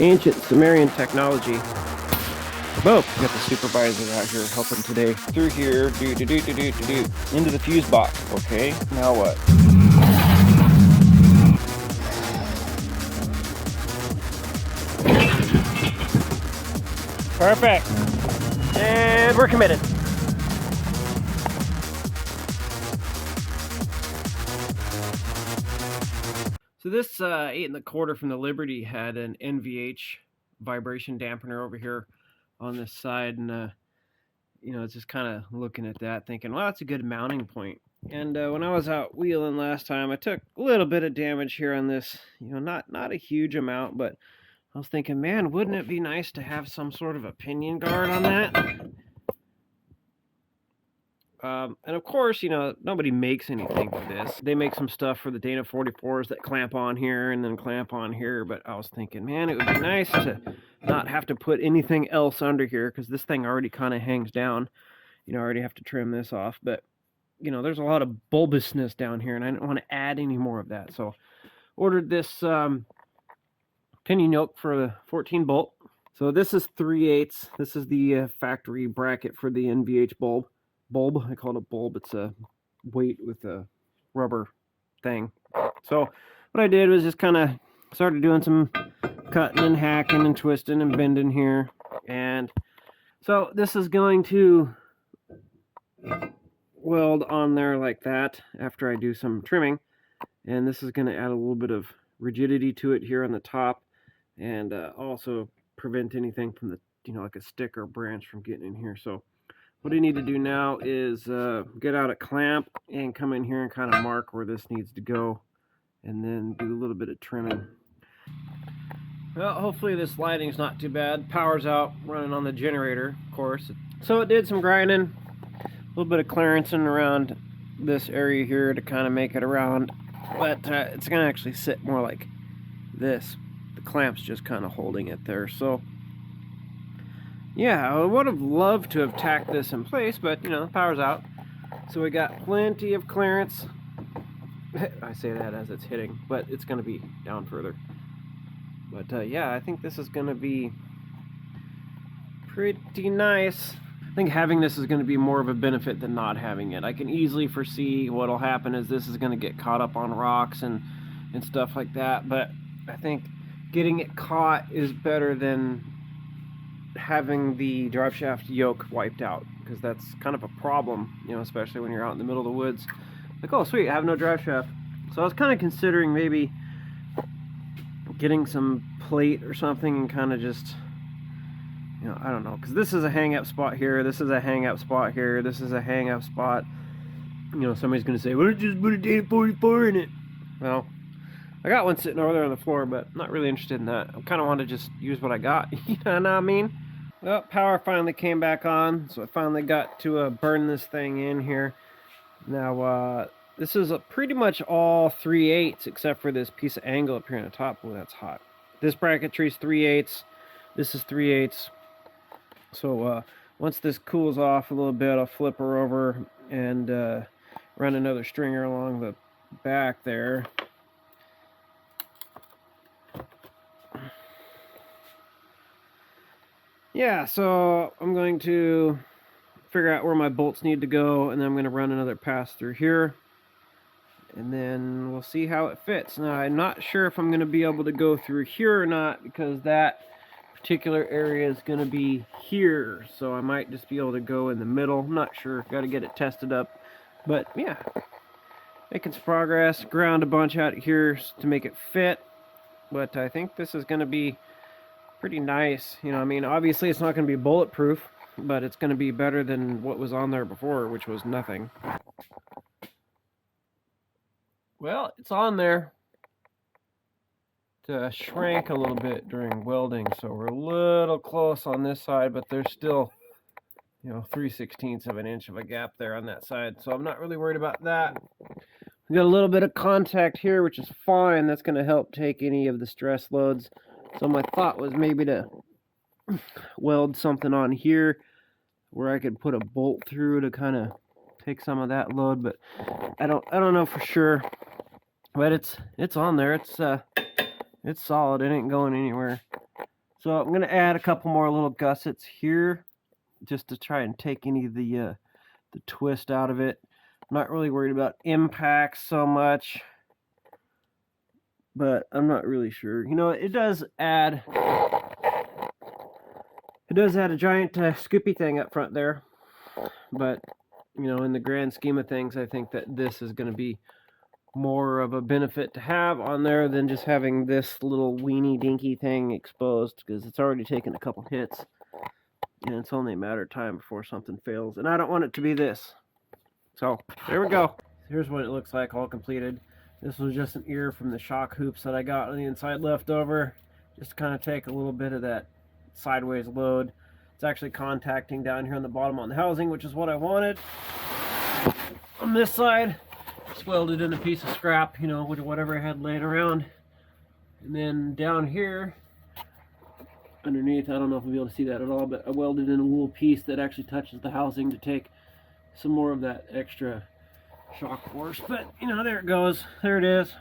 Ancient Sumerian technology. Boom! Got the supervisor out here helping today. Through here, into the fuse box. Okay, now what? Perfect. And we're committed. So this 8 1/4 from the Liberty had an NVH vibration dampener over here on this side, and you know, it's just kind of looking at that, thinking, well, that's a good mounting point. And when I was out wheeling last time, I took a little bit of damage here on this. You know, not a huge amount, but I was thinking, man, wouldn't it be nice to have some sort of a pinion guard on that? And of course, you know, nobody makes anything for this. They make some stuff for the Dana 44s that clamp on here and then clamp on here. But I was thinking, man, it would be nice to not have to put anything else under here, because this thing already kind of hangs down. You know, I already have to trim this off. But, you know, there's a lot of bulbousness down here, and I didn't want to add any more of that. So ordered this pinion yoke for the 14 bolt. So this is 3/8. This is the factory bracket for the NVH bulb. I call it a bulb. It's a weight with a rubber thing. So what I did was just kind of started doing some cutting and hacking and twisting and bending here. And so this is going to weld on there like that after I do some trimming. And this is going to add a little bit of rigidity to it here on the top, and also prevent anything from the, you know, like a stick or branch from getting in here. So what I need to do now is get out a clamp and come in here and kind of mark where this needs to go, and then do a little bit of trimming. Well, hopefully this lighting's not too bad. Power's out, running on the generator, of course. So it did some grinding, a little bit of clearancing around this area here to kind of make it around, but it's going to actually sit more like this. The clamp's just kind of holding it there. So yeah, I would have loved to have tacked this in place, but you know, the power's out. So we got plenty of clearance. I say that as it's hitting, but it's going to be down further. But yeah, I think this is going to be pretty nice. I think having this is going to be more of a benefit than not having it. I can easily foresee what'll happen is this is going to get caught up on rocks and stuff like that. But I think getting it caught is better than having the drive shaft yoke wiped out, because that's kind of a problem, you know, especially when you're out in the middle of the woods. Like, oh sweet, I have no drive shaft. So I was kind of considering maybe getting some plate or something and kind of just, you know, I don't know, because this is a hang up spot here, this is a hang up spot here, this is a hang up spot. You know, somebody's gonna say, well, just put a Dana 44 in it. Well, I got one sitting over there on the floor, but I'm not really interested in that. I kind of want to just use what I got. You know what I mean? Well, power finally came back on, so I finally got to burn this thing in here. Now, this is pretty much all 3/8 except for this piece of angle up here on the top. Oh, that's hot. This bracketry's 3/8. This is 3/8. So once this cools off a little bit, I'll flip her over and run another stringer along the back there. Yeah, so I'm going to figure out where my bolts need to go, and then I'm going to run another pass through here, and then we'll see how it fits. Now, I'm not sure if I'm going to be able to go through here or not, because that particular area is going to be here, so I might just be able to go in the middle. I'm not sure. Got to get it tested up, but yeah, making some progress. Ground a bunch out here to make it fit, but I think this is going to be pretty nice. You know, I mean, obviously it's not going to be bulletproof, but it's going to be better than what was on there before, which was nothing. Well, it's on there. It shrank a little bit during welding, so we're a little close on this side, but there's still, you know, 3/16 of an inch of a gap there on that side, so I'm not really worried about that. We got a little bit of contact here, which is fine. That's going to help take any of the stress loads. So my thought was maybe to weld something on here where I could put a bolt through to kind of take some of that load, but I don't know for sure. But it's on there. It's solid. It ain't going anywhere. So I'm going to add a couple more little gussets here just to try and take any of the twist out of it. I'm not really worried about impacts so much, but I'm not really sure. You know, it does add a giant scoopy thing up front there, but you know, in the grand scheme of things, I think that this is going to be more of a benefit to have on there than just having this little weeny dinky thing exposed, because it's already taken a couple hits and it's only a matter of time before something fails, and I don't want it to be this. So there we go. Here's what it looks like all completed. This was just an ear from the shock hoops that I got on the inside left over, just to kind of take a little bit of that sideways load. It's actually contacting down here on the bottom on the housing, which is what I wanted. On this side, just welded in a piece of scrap, you know, whatever I had laying around. And then down here, underneath, I don't know if we'll be able to see that at all, but I welded in a little piece that actually touches the housing to take some more of that extra shock force. But, you know, there it goes. There it is.